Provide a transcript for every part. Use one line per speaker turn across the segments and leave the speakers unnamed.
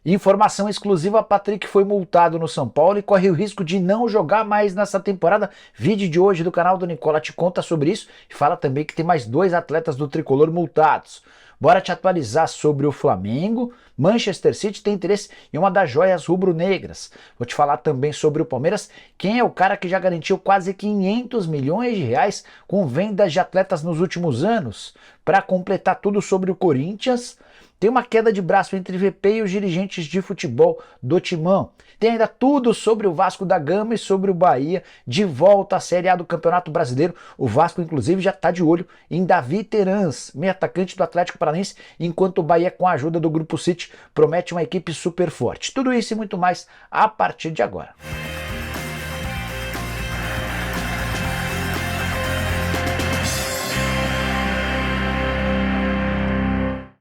Informação exclusiva: Patrick foi multado no São Paulo e corre o risco de não jogar mais nessa temporada. Vídeo de hoje do canal do Nicola te conta sobre isso e fala também que tem mais 2 atletas do Tricolor multados. Bora te atualizar sobre o Flamengo. Manchester City tem interesse em uma das joias rubro-negras. Vou te falar também sobre o Palmeiras. Quem é o cara que já garantiu quase 500 milhões de reais com vendas de atletas nos últimos anos? Para completar tudo sobre o Corinthians, tem uma queda de braço entre VP e os dirigentes de futebol do Timão. Tem ainda tudo sobre o Vasco da Gama e sobre o Bahia de volta à Série A do Campeonato Brasileiro. O Vasco, inclusive, já está de olho em Davi Terans, meio atacante do Atlético Paranaense, enquanto o Bahia, com a ajuda do Grupo City, promete uma equipe super forte. Tudo isso e muito mais a partir de agora.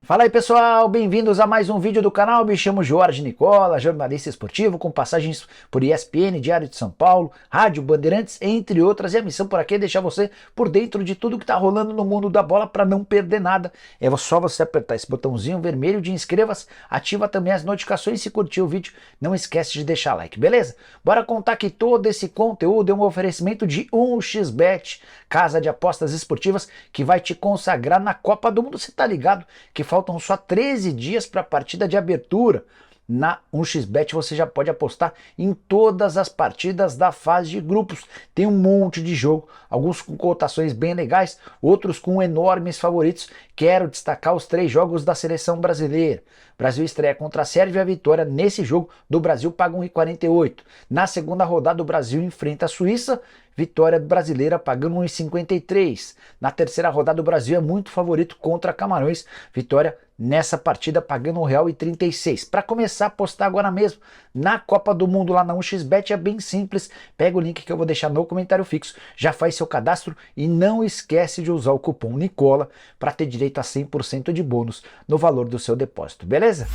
Fala aí pessoal, bem-vindos a mais um vídeo do canal. Me chamo Jorge Nicola, jornalista esportivo com passagens por ESPN, Diário de São Paulo, Rádio Bandeirantes, entre outras. E a missão por aqui é deixar você por dentro de tudo que tá rolando no mundo da bola para não perder nada. É só você apertar esse botãozinho vermelho de inscreva-se, ativa também as notificações. Se curtir o vídeo, não esquece de deixar like, beleza? Bora contar que todo esse conteúdo é um oferecimento de 1xBet, casa de apostas esportivas que vai te consagrar na Copa do Mundo. Você tá ligado que faltam só 13 dias para a partida de abertura. Na 1xBet você já pode apostar em todas as partidas da fase de grupos. Tem um monte de jogo, alguns com cotações bem legais, outros com enormes favoritos. Quero destacar os 3 jogos da seleção brasileira. Brasil estreia contra a Sérvia, a vitória nesse jogo do Brasil paga 1,48. Na segunda rodada o Brasil enfrenta a Suíça, vitória brasileira pagando 1,53. Na terceira rodada o Brasil é muito favorito contra Camarões, vitória nessa partida pagando R$1,36. Para começar a apostar agora mesmo na Copa do Mundo lá na 1xBet é bem simples. Pega o link que eu vou deixar no comentário fixo, já faz seu cadastro e não esquece de usar o cupom Nicola para ter direito a 100% de bônus no valor do seu depósito, beleza?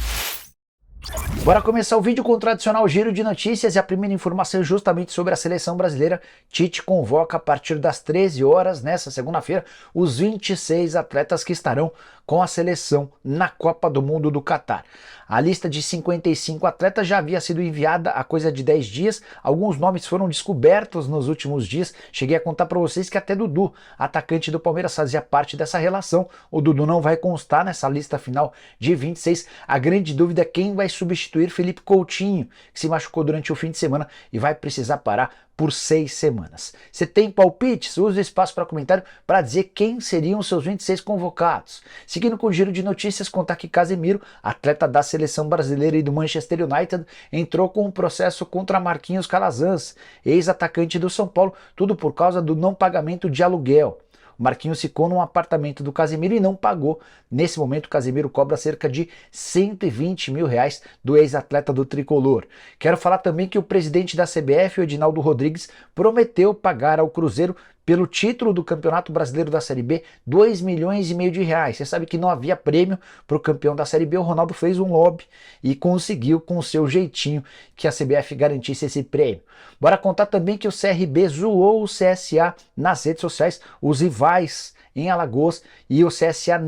Bora começar o vídeo com o tradicional giro de notícias e a primeira informação é justamente sobre a seleção brasileira. Tite convoca a partir das 13 horas nessa segunda-feira os 26 atletas que estarão com a seleção na Copa do Mundo do Catar. A lista de 55 atletas já havia sido enviada há coisa de 10 dias, alguns nomes foram descobertos nos últimos dias. Cheguei a contar para vocês que até Dudu, atacante do Palmeiras, fazia parte dessa relação. O Dudu não vai constar nessa lista final de 26. A grande dúvida é quem vai substituir Felipe Coutinho, que se machucou durante o fim de semana e vai precisar parar por 6 semanas. Você tem palpites? Use o espaço para comentário para dizer quem seriam os seus 26 convocados. Seguindo com o giro de notícias, contar que Casemiro, atleta da seleção brasileira e do Manchester United, entrou com um processo contra Marquinhos Calazans, ex-atacante do São Paulo, tudo por causa do não pagamento de aluguel. O Marquinhos ficou num apartamento do Casemiro e não pagou. Nesse momento, o Casemiro cobra cerca de R$120 mil do ex-atleta do Tricolor. Quero falar também que o presidente da CBF, o Edinaldo Rodrigues, prometeu pagar ao Cruzeiro pelo título do Campeonato Brasileiro da Série B, R$2,5 milhões. Você sabe que não havia prêmio para o campeão da Série B, o Ronaldo fez um lobby e conseguiu com o seu jeitinho que a CBF garantisse esse prêmio. Bora contar também que o CRB zoou o CSA nas redes sociais, os rivais em Alagoas, e o CSA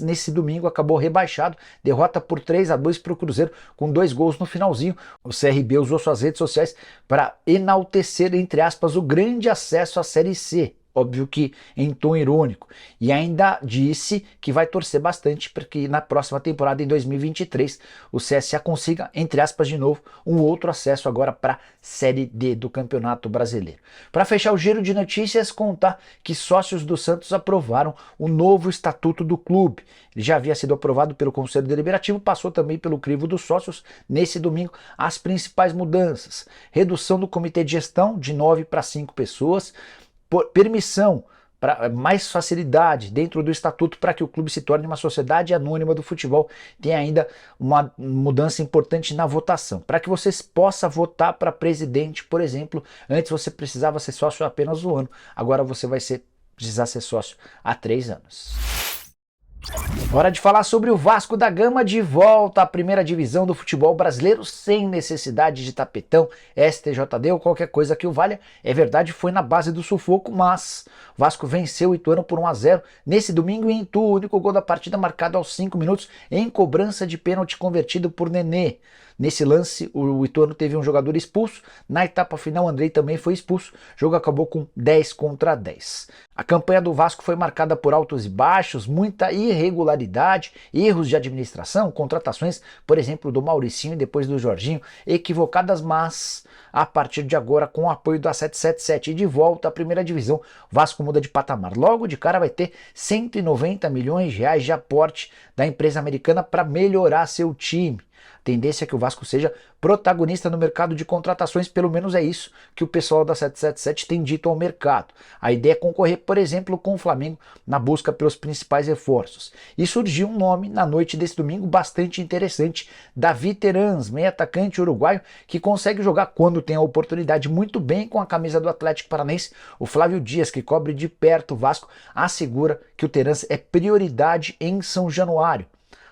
nesse domingo acabou rebaixado, derrota por 3-2 para o Cruzeiro, com 2 gols no finalzinho. O CRB usou suas redes sociais para enaltecer, entre aspas, o grande acesso à Série C. Óbvio que em tom irônico, e ainda disse que vai torcer bastante para que na próxima temporada, em 2023, o CSA consiga, entre aspas de novo, um outro acesso agora para a Série D do Campeonato Brasileiro. Para fechar o giro de notícias, contar que sócios do Santos aprovaram o novo estatuto do clube. Ele já havia sido aprovado pelo Conselho Deliberativo, passou também pelo crivo dos sócios nesse domingo. As principais mudanças: redução do comitê de gestão de 9 para 5 pessoas, permissão para mais facilidade dentro do estatuto para que o clube se torne uma sociedade anônima do futebol. Tem ainda uma mudança importante na votação, para que você possa votar para presidente, por exemplo. Antes você precisava ser sócio apenas um ano, agora você vai precisar ser sócio há 3 anos. Hora de falar sobre o Vasco da Gama de volta à primeira divisão do futebol brasileiro sem necessidade de tapetão, STJD ou qualquer coisa que o valha. É verdade, foi na base do sufoco, mas o Vasco venceu o Ituano por 1-0 nesse domingo em Itu, o único gol da partida marcado aos 5 minutos em cobrança de pênalti convertido por Nenê. Nesse lance, o Ituano teve um jogador expulso. Na etapa final, o Andrei também foi expulso. O jogo acabou com 10-10. A campanha do Vasco foi marcada por altos e baixos, muita irregularidade, erros de administração, contratações, por exemplo, do Mauricinho e depois do Jorginho, equivocadas, mas a partir de agora, com o apoio da 777 e de volta à primeira divisão, o Vasco muda de patamar. Logo de cara vai ter 190 milhões de reais de aporte da empresa americana para melhorar seu time. Tendência é que o Vasco seja protagonista no mercado de contratações, pelo menos é isso que o pessoal da 777 tem dito ao mercado. A ideia é concorrer, por exemplo, com o Flamengo na busca pelos principais reforços. E surgiu um nome na noite desse domingo bastante interessante, Davi Terans, meio atacante uruguaio, que consegue jogar quando tem a oportunidade muito bem com a camisa do Atlético Paranaense. O Flávio Dias, que cobre de perto o Vasco, assegura que o Terans é prioridade em São Januário.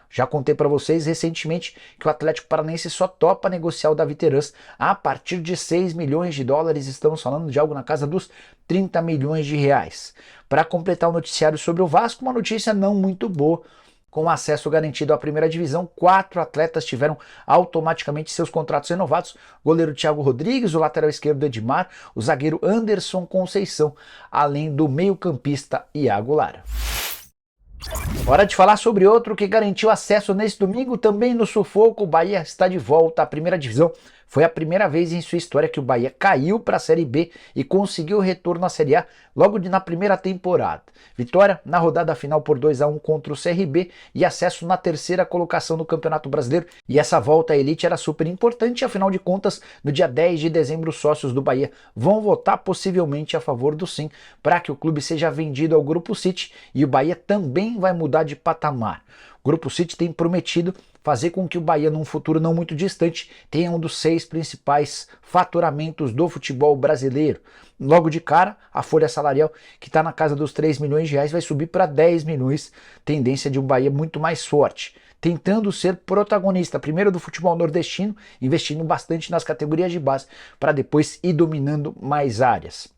Já contei para vocês recentemente que o Atlético Paranaense só topa negociar o Davi Terans a partir de 6 milhões de dólares, estamos falando de algo na casa dos 30 milhões de reais. Para completar o noticiário sobre o Vasco, uma notícia não muito boa. Com acesso garantido à primeira divisão, 4 atletas tiveram automaticamente seus contratos renovados. O goleiro Thiago Rodrigues, o lateral esquerdo Edmar, o zagueiro Anderson Conceição, além do meio-campista Iago Lara. Hora de falar sobre outro que garantiu acesso nesse domingo, também no sufoco. O Bahia está de volta à primeira divisão. Foi a primeira vez em sua história que o Bahia caiu para a Série B e conseguiu o retorno à Série A logo na primeira temporada. Vitória na rodada final por 2-1 contra o CRB e acesso na terceira colocação do Campeonato Brasileiro. E essa volta à elite era super importante, afinal de contas, no dia 10 de dezembro, os sócios do Bahia vão votar possivelmente a favor do sim para que o clube seja vendido ao Grupo City e o Bahia também vai mudar de patamar. O Grupo City tem prometido fazer com que o Bahia, num futuro não muito distante, tenha um dos 6 principais faturamentos do futebol brasileiro. Logo de cara, a folha salarial, que está na casa dos 3 milhões de reais, vai subir para 10 milhões, tendência de um Bahia muito mais forte, tentando ser protagonista, primeiro do futebol nordestino, investindo bastante nas categorias de base, para depois ir dominando mais áreas.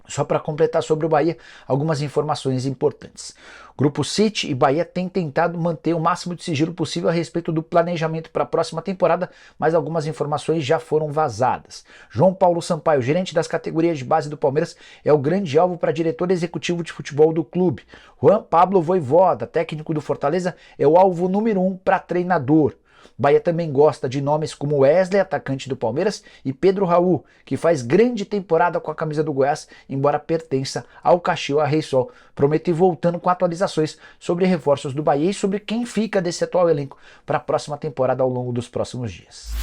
Só para completar sobre o Bahia, algumas informações importantes. Grupo City e Bahia têm tentado manter o máximo de sigilo possível a respeito do planejamento para a próxima temporada, mas algumas informações já foram vazadas. João Paulo Sampaio, gerente das categorias de base do Palmeiras, é o grande alvo para diretor executivo de futebol do clube. Juan Pablo Vojvoda, técnico do Fortaleza, é o alvo número 1 para treinador. Bahia também gosta de nomes como Wesley, atacante do Palmeiras, e Pedro Raul, que faz grande temporada com a camisa do Goiás, embora pertença ao Caxias Reysol. Prometo ir voltando com atualizações sobre reforços do Bahia e sobre quem fica desse atual elenco para a próxima temporada ao longo dos próximos dias.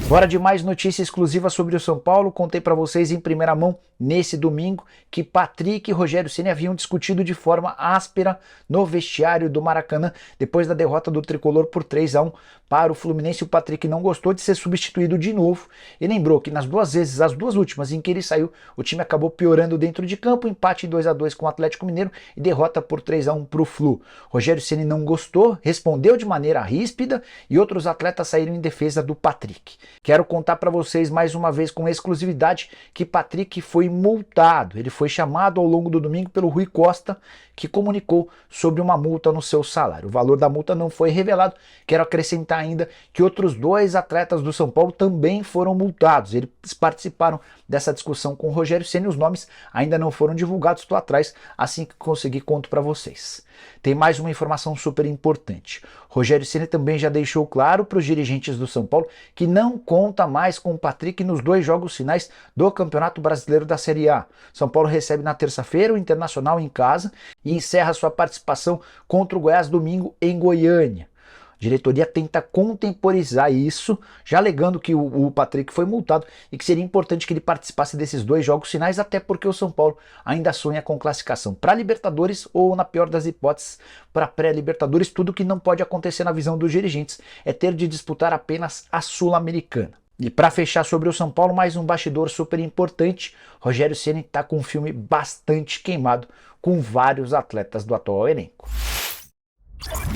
Bora de mais notícia exclusiva sobre o São Paulo. Contei para vocês em primeira mão nesse domingo que Patrick e Rogério Ceni haviam discutido de forma áspera no vestiário do Maracanã depois da derrota do Tricolor por 3-1 para o Fluminense. O Patrick não gostou de ser substituído de novo e lembrou que nas duas vezes, as duas últimas em que ele saiu, o time acabou piorando dentro de campo, empate em 2-2 com o Atlético Mineiro e derrota por 3-1 para o Flu. Rogério Ceni não gostou, respondeu de maneira ríspida e outros atletas saíram em defesa do Patrick. Quero contar para vocês mais uma vez com exclusividade que Patrick foi multado. Ele foi chamado ao longo do domingo pelo Rui Costa, que comunicou sobre uma multa no seu salário. O valor da multa não foi revelado. Quero acrescentar ainda que outros 2 atletas do São Paulo também foram multados. Eles participaram dessa discussão com o Rogério Ceni. Os nomes ainda não foram divulgados. Estou atrás, assim que conseguir conto para vocês. Tem mais uma informação super importante. Rogério Ceni também já deixou claro para os dirigentes do São Paulo que não conta mais com o Patrick nos 2 jogos finais do Campeonato Brasileiro da Série A. São Paulo recebe na terça-feira o Internacional em casa e encerra sua participação contra o Goiás domingo em Goiânia. A diretoria tenta contemporizar isso, já alegando que o Patrick foi multado e que seria importante que ele participasse desses 2 jogos finais, até porque o São Paulo ainda sonha com classificação para Libertadores ou, na pior das hipóteses, para pré-Libertadores. Tudo que não pode acontecer na visão dos dirigentes é ter de disputar apenas a Sul-Americana. E para fechar sobre o São Paulo, mais um bastidor super importante. Rogério Ceni está com um filme bastante queimado com vários atletas do atual elenco.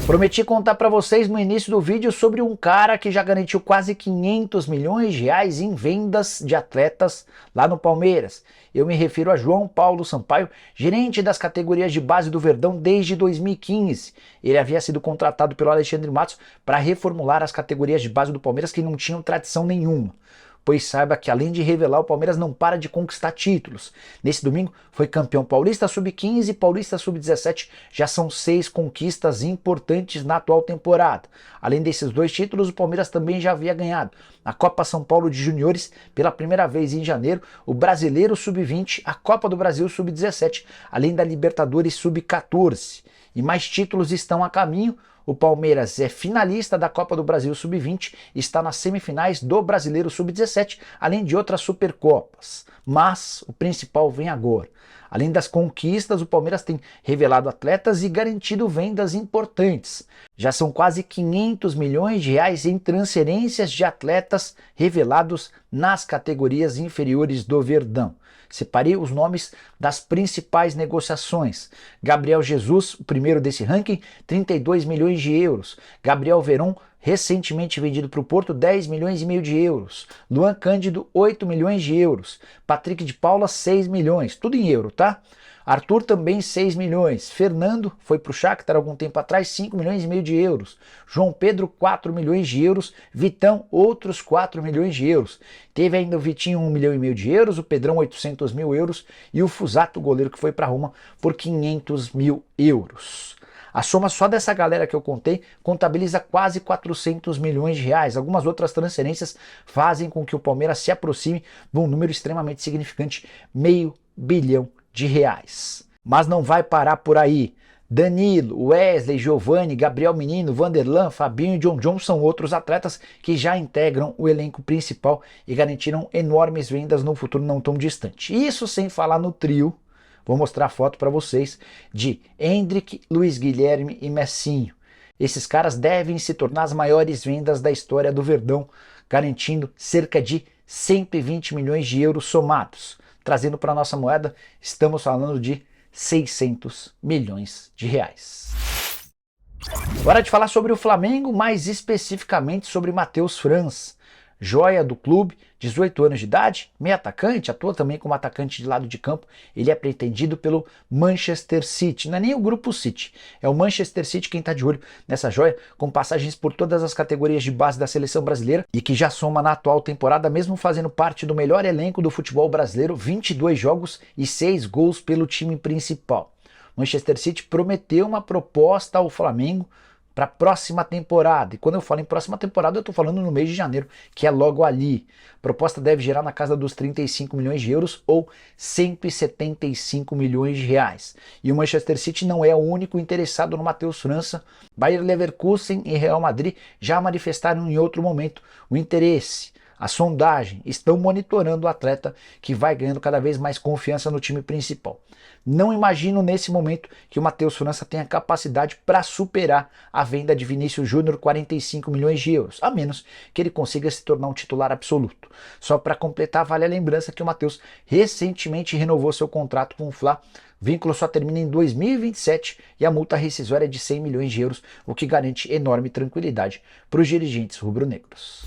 Prometi contar para vocês no início do vídeo sobre um cara que já garantiu quase 500 milhões de reais em vendas de atletas lá no Palmeiras. Eu me refiro a João Paulo Sampaio, gerente das categorias de base do Verdão desde 2015. Ele havia sido contratado pelo Alexandre Matos para reformular as categorias de base do Palmeiras que não tinham tradição nenhuma. Pois saiba que além de revelar, o Palmeiras não para de conquistar títulos. Nesse domingo foi campeão paulista sub-15 e paulista sub-17, já são 6 conquistas importantes na atual temporada. Além desses 2 títulos, o Palmeiras também já havia ganhado a Copa São Paulo de Juniores pela primeira vez em janeiro, o Brasileiro sub-20, a Copa do Brasil sub-17, além da Libertadores sub-14. E mais títulos estão a caminho. O Palmeiras é finalista da Copa do Brasil Sub-20, está nas semifinais do Brasileiro Sub-17, além de outras Supercopas. Mas o principal vem agora. Além das conquistas, o Palmeiras tem revelado atletas e garantido vendas importantes. Já são quase 500 milhões de reais em transferências de atletas revelados nas categorias inferiores do Verdão. Separei os nomes das principais negociações. Gabriel Jesus, o primeiro desse ranking, 32 milhões de euros. Gabriel Veron, recentemente vendido para o Porto, 10 milhões e meio de euros. Luan Cândido, 8 milhões de euros. Patrick de Paula, 6 milhões. Tudo em euro, tá? Arthur também 6 milhões. Fernando foi para o Shakhtar algum tempo atrás, 5 milhões e meio de euros. João Pedro, 4 milhões de euros. Vitão, outros 4 milhões de euros. Teve ainda o Vitinho, 1 milhão e meio de euros. O Pedrão, 800 mil euros. E o Fusato, goleiro que foi para Roma, por 500 mil euros. A soma só dessa galera que eu contei contabiliza quase 400 milhões de reais. Algumas outras transferências fazem com que o Palmeiras se aproxime de um número extremamente significante, R$500 milhão de reais. Mas não vai parar por aí. Danilo, Wesley, Giovani, Gabriel Menino, Vanderlan, Fabinho e John John são outros atletas que já integram o elenco principal e garantiram enormes vendas no futuro não tão distante. Isso sem falar no trio, vou mostrar a foto para vocês, de Hendrick, Luiz Guilherme e Messinho. Esses caras devem se tornar as maiores vendas da história do Verdão, garantindo cerca de 120 milhões de euros somados. Trazendo para a nossa moeda, estamos falando de 600 milhões de reais. Hora de falar sobre o Flamengo, mais especificamente sobre Matheus França. Joia do clube, 18 anos de idade, meio atacante, atua também como atacante de lado de campo. Ele é pretendido pelo Manchester City, não é nem o grupo City, é o Manchester City quem está de olho nessa joia, com passagens por todas as categorias de base da seleção brasileira e que já soma na atual temporada, mesmo fazendo parte do melhor elenco do futebol brasileiro, 22 jogos e 6 gols pelo time principal. Manchester City prometeu uma proposta ao Flamengo para a próxima temporada. E quando eu falo em próxima temporada, eu estou falando no mês de janeiro, que é logo ali. A proposta deve gerar na casa dos 35 milhões de euros ou 175 milhões de reais. E o Manchester City não é o único interessado no Matheus França. Bayer Leverkusen e Real Madrid já manifestaram em outro momento o interesse. A sondagem, estão monitorando o atleta que vai ganhando cada vez mais confiança no time principal. Não imagino nesse momento que o Matheus França tenha capacidade para superar a venda de Vinícius Júnior, 45 milhões de euros, a menos que ele consiga se tornar um titular absoluto. Só para completar, vale a lembrança que o Matheus recentemente renovou seu contrato com o Fla. O vínculo só termina em 2027 e a multa rescisória é de 100 milhões de euros, o que garante enorme tranquilidade para os dirigentes rubro-negros.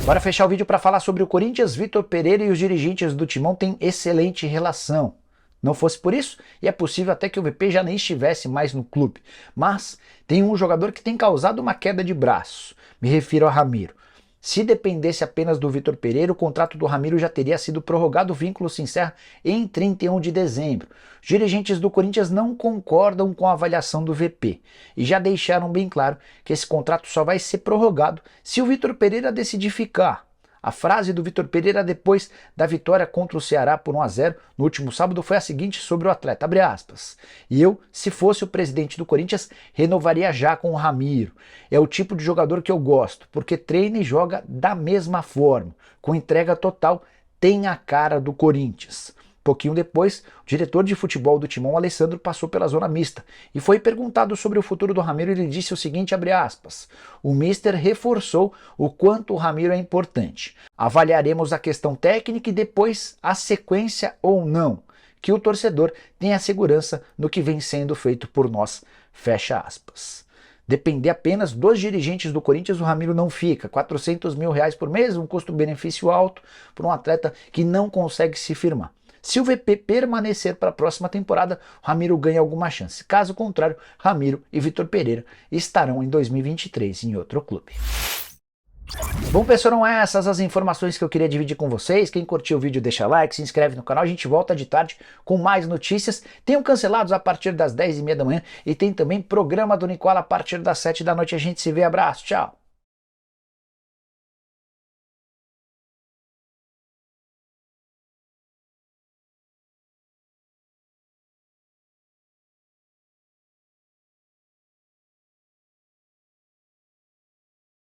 Bora fechar o vídeo para falar sobre o Corinthians. Vitor Pereira e os dirigentes do Timão têm excelente relação. Não fosse por isso, e é possível até que o VP já nem estivesse mais no clube. Mas tem um jogador que tem causado uma queda de braço. Me refiro a Ramiro. Se dependesse apenas do Vitor Pereira, o contrato do Ramiro já teria sido prorrogado, o vínculo se encerra em 31 de dezembro. Os dirigentes do Corinthians não concordam com a avaliação do VP e já deixaram bem claro que esse contrato só vai ser prorrogado se o Vitor Pereira decidir ficar. A frase do Vitor Pereira depois da vitória contra o Ceará por 1-0 no último sábado foi a seguinte sobre o atleta, abre aspas, e eu, se fosse o presidente do Corinthians, renovaria já com o Ramiro. É o tipo de jogador que eu gosto, porque treina e joga da mesma forma, com entrega total, tem a cara do Corinthians. Pouquinho depois, o diretor de futebol do Timão, Alessandro, passou pela zona mista e foi perguntado sobre o futuro do Ramiro. Ele disse o seguinte, abre aspas, o mister reforçou o quanto o Ramiro é importante. Avaliaremos a questão técnica e depois a sequência ou não. que o torcedor tenha segurança no que vem sendo feito por nós, fecha aspas. Depender apenas dos dirigentes do Corinthians, o Ramiro não fica. 400 mil reais por mês, um custo-benefício alto para um atleta que não consegue se firmar. Se o VP permanecer para a próxima temporada, o Ramiro ganha alguma chance. Caso contrário, Ramiro e Vitor Pereira estarão em 2023 em outro clube. Bom, pessoal, eram essas as informações que eu queria dividir com vocês. Quem curtiu o vídeo deixa like, se inscreve no canal, a gente volta de tarde com mais notícias. Tem o Cancelados a partir das 10h30 da manhã e tem também programa do Nicola a partir das 7 da noite. A gente se vê, abraço, tchau!